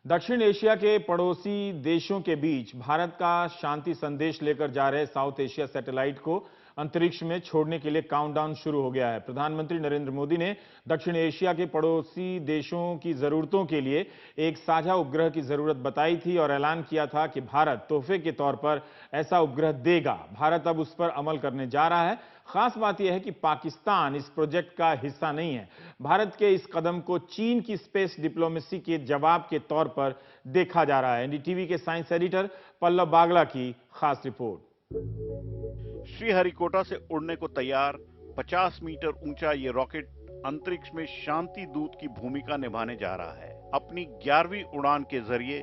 दक्षिण एशिया के पड़ोसी देशों के बीच भारत का शांति संदेश लेकर जा रहे साउथ एशिया सैटेलाइट को अंतरिक्ष में छोड़ने के लिए काउंटडाउन शुरू हो गया है। प्रधानमंत्री नरेंद्र मोदी ने दक्षिण एशिया के पड़ोसी देशों की जरूरतों के लिए एक साझा उपग्रह की जरूरत बताई थी और ऐलान किया था कि भारत तोहफे के तौर पर ऐसा उपग्रह देगा। भारत अब उस पर अमल करने जा रहा है। खास बात यह है कि पाकिस्तान इस प्रोजेक्ट का हिस्सा नहीं है। भारत के इस कदम को चीन की स्पेस डिप्लोमेसी के जवाब के तौर पर देखा जा रहा है। एनडीटीवी के साइंस एडिटर पल्लव बागला की खास रिपोर्ट। श्रीहरिकोटा से उड़ने को तैयार 50 मीटर ऊंचा ये रॉकेट अंतरिक्ष में शांति दूत की भूमिका निभाने जा रहा है। अपनी 11वीं उड़ान के जरिए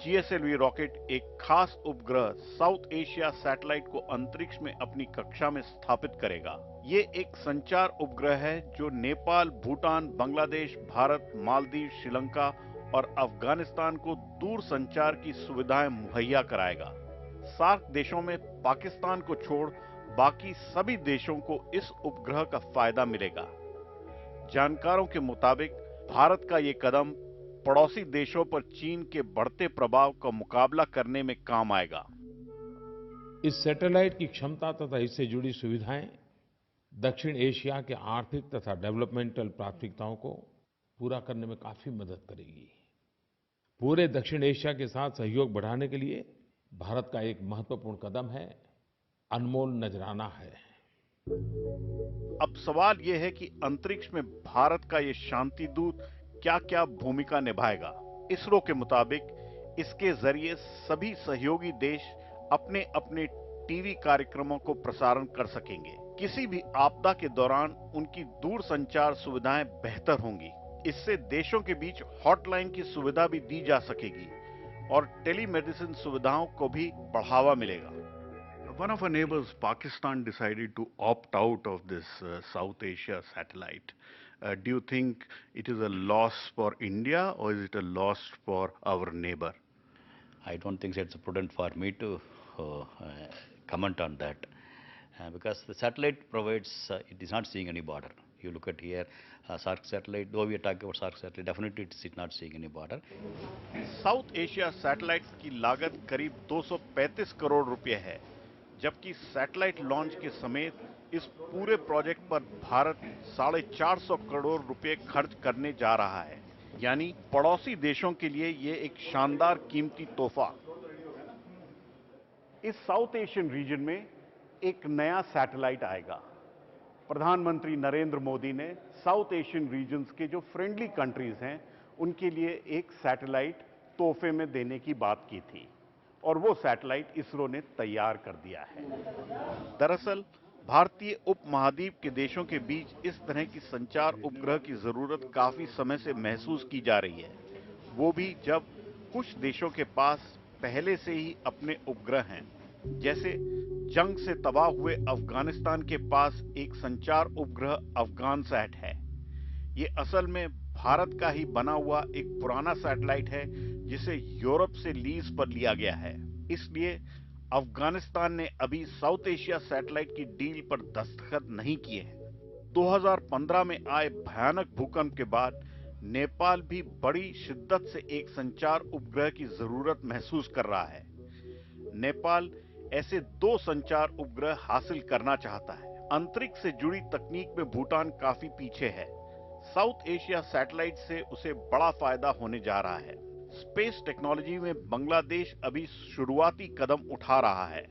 जीएसएलवी रॉकेट एक खास उपग्रह साउथ एशिया सैटेलाइट को अंतरिक्ष में अपनी कक्षा में स्थापित करेगा। ये एक संचार उपग्रह है जो नेपाल, भूटान, बांग्लादेश, भारत, मालदीव, श्रीलंका और अफगानिस्तान को दूर संचार की सुविधाएं मुहैया कराएगा। सार्क देशों में पाकिस्तान को छोड़ बाकी सभी देशों को इस उपग्रह का फायदा मिलेगा। जानकारों के मुताबिक भारत का ये कदम पड़ोसी देशों पर चीन के बढ़ते प्रभाव का मुकाबला करने में काम आएगा। इस सैटेलाइट की क्षमता तथा इससे जुड़ी सुविधाएं दक्षिण एशिया के आर्थिक तथा डेवलपमेंटल प्राथमिकताओं को पूरा करने में काफी मदद करेगी। पूरे दक्षिण एशिया के साथ सहयोग बढ़ाने के लिए भारत का एक महत्वपूर्ण कदम है, अनमोल नजराना है। अब सवाल यह है कि अंतरिक्ष में भारत का ये शांति दूत क्या-क्या भूमिका निभाएगा। इसरो के मुताबिक इसके जरिए सभी सहयोगी देश अपने अपने टीवी कार्यक्रमों को प्रसारण कर सकेंगे। किसी भी आपदा के दौरान उनकी दूर संचार सुविधाएं बेहतर होंगी। इससे देशों के बीच हॉटलाइन की सुविधा भी दी जा सकेगी और टेलीमेडिसिन सुविधाओं को भी बढ़ावा मिलेगा। One of our neighbors, Pakistan, decided to opt out of this South Asia satellite. Do you think it is a loss for India or is it a loss for our neighbor? I don't think it's prudent for me to comment on that because the satellite provides, it is not seeing any border. You look at here, SARC satellite, though we are talking about SARC satellite, definitely it is not seeing any border. South Asia satellites की लागत करीब 235 करोड़ रुपए है, जबकि satellite launch के समेत इस पूरे प्रोजेक्ट पर भारत 450 करोड़ रुपए खर्च करने जा रहा है। यानी पड़ोसी देशों के लिए ये एक शानदार कीमती तोहफा। इस साउथ एशियन रीजन में एक नया सैटेलाइट आएगा। प्रधानमंत्री नरेंद्र मोदी ने साउथ एशियन रीजन्स के जो फ्रेंडली कंट्रीज हैं, उनके लिए एक सैटेलाइट तोहफे में देने की बात की थी और वो सैटेलाइट इसरो ने तैयार कर दिया है। दरअसल भारतीय उपमहाद्वीप के देशों के बीच इस तरह की संचार उपग्रह की जरूरत काफी समय से महसूस की जा रही है, वो भी जब कुछ देशों के पास पहले से ही अपने उपग्रह हैं। जैसे जंग से तबाह हुए अफगानिस्तान के पास एक संचार उपग्रह अफगानसैट है। ये असल में भारत का ही बना हुआ एक पुराना सैटेलाइट है जिसे यूरोप से लीज पर लिया गया है। इसलिए अफगानिस्तान ने अभी साउथ एशिया सैटेलाइट की डील पर दस्तखत नहीं किए हैं। 2015 में आए भयानक भूकंप के बाद नेपाल भी बड़ी शिद्दत से एक संचार उपग्रह की जरूरत महसूस कर रहा है। नेपाल ऐसे 2 संचार उपग्रह हासिल करना चाहता है। अंतरिक्ष से जुड़ी तकनीक में भूटान काफी पीछे है। साउथ एशिया सैटेलाइट से उसे बड़ा फायदा होने जा रहा है। स्पेस टेक्नोलॉजी में बांग्लादेश अभी शुरुआती कदम उठा रहा है।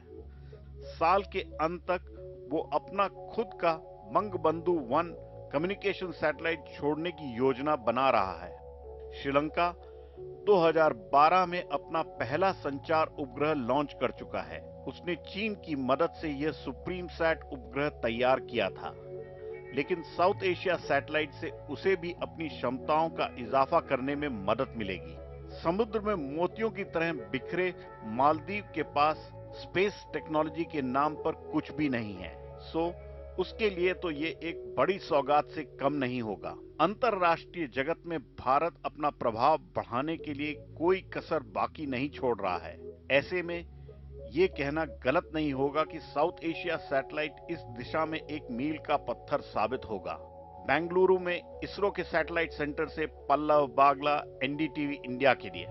साल के अंत तक वो अपना खुद का बंगबंधु 1 कम्युनिकेशन सैटेलाइट छोड़ने की योजना बना रहा है। श्रीलंका 2012 में अपना पहला संचार उपग्रह लॉन्च कर चुका है। उसने चीन की मदद से यह सुप्रीम सैट उपग्रह तैयार किया था, लेकिन साउथ एशिया सैटेलाइट से उसे भी अपनी क्षमताओं का इजाफा करने में मदद मिलेगी। समुद्र में मोतियों की तरह बिखरे मालदीव के पास स्पेस टेक्नोलॉजी के नाम पर कुछ भी नहीं है, सो उसके लिए तो ये एक बड़ी सौगात से कम नहीं होगा। अंतरराष्ट्रीय जगत में भारत अपना प्रभाव बढ़ाने के लिए कोई कसर बाकी नहीं छोड़ रहा है। ऐसे में ये कहना गलत नहीं होगा कि साउथ एशिया सैटेलाइट इस दिशा में एक मील का पत्थर साबित होगा। बेंगलुरु में इसरो के सैटेलाइट सेंटर से पल्लव बागला, एनडीटीवी इंडिया के लिए।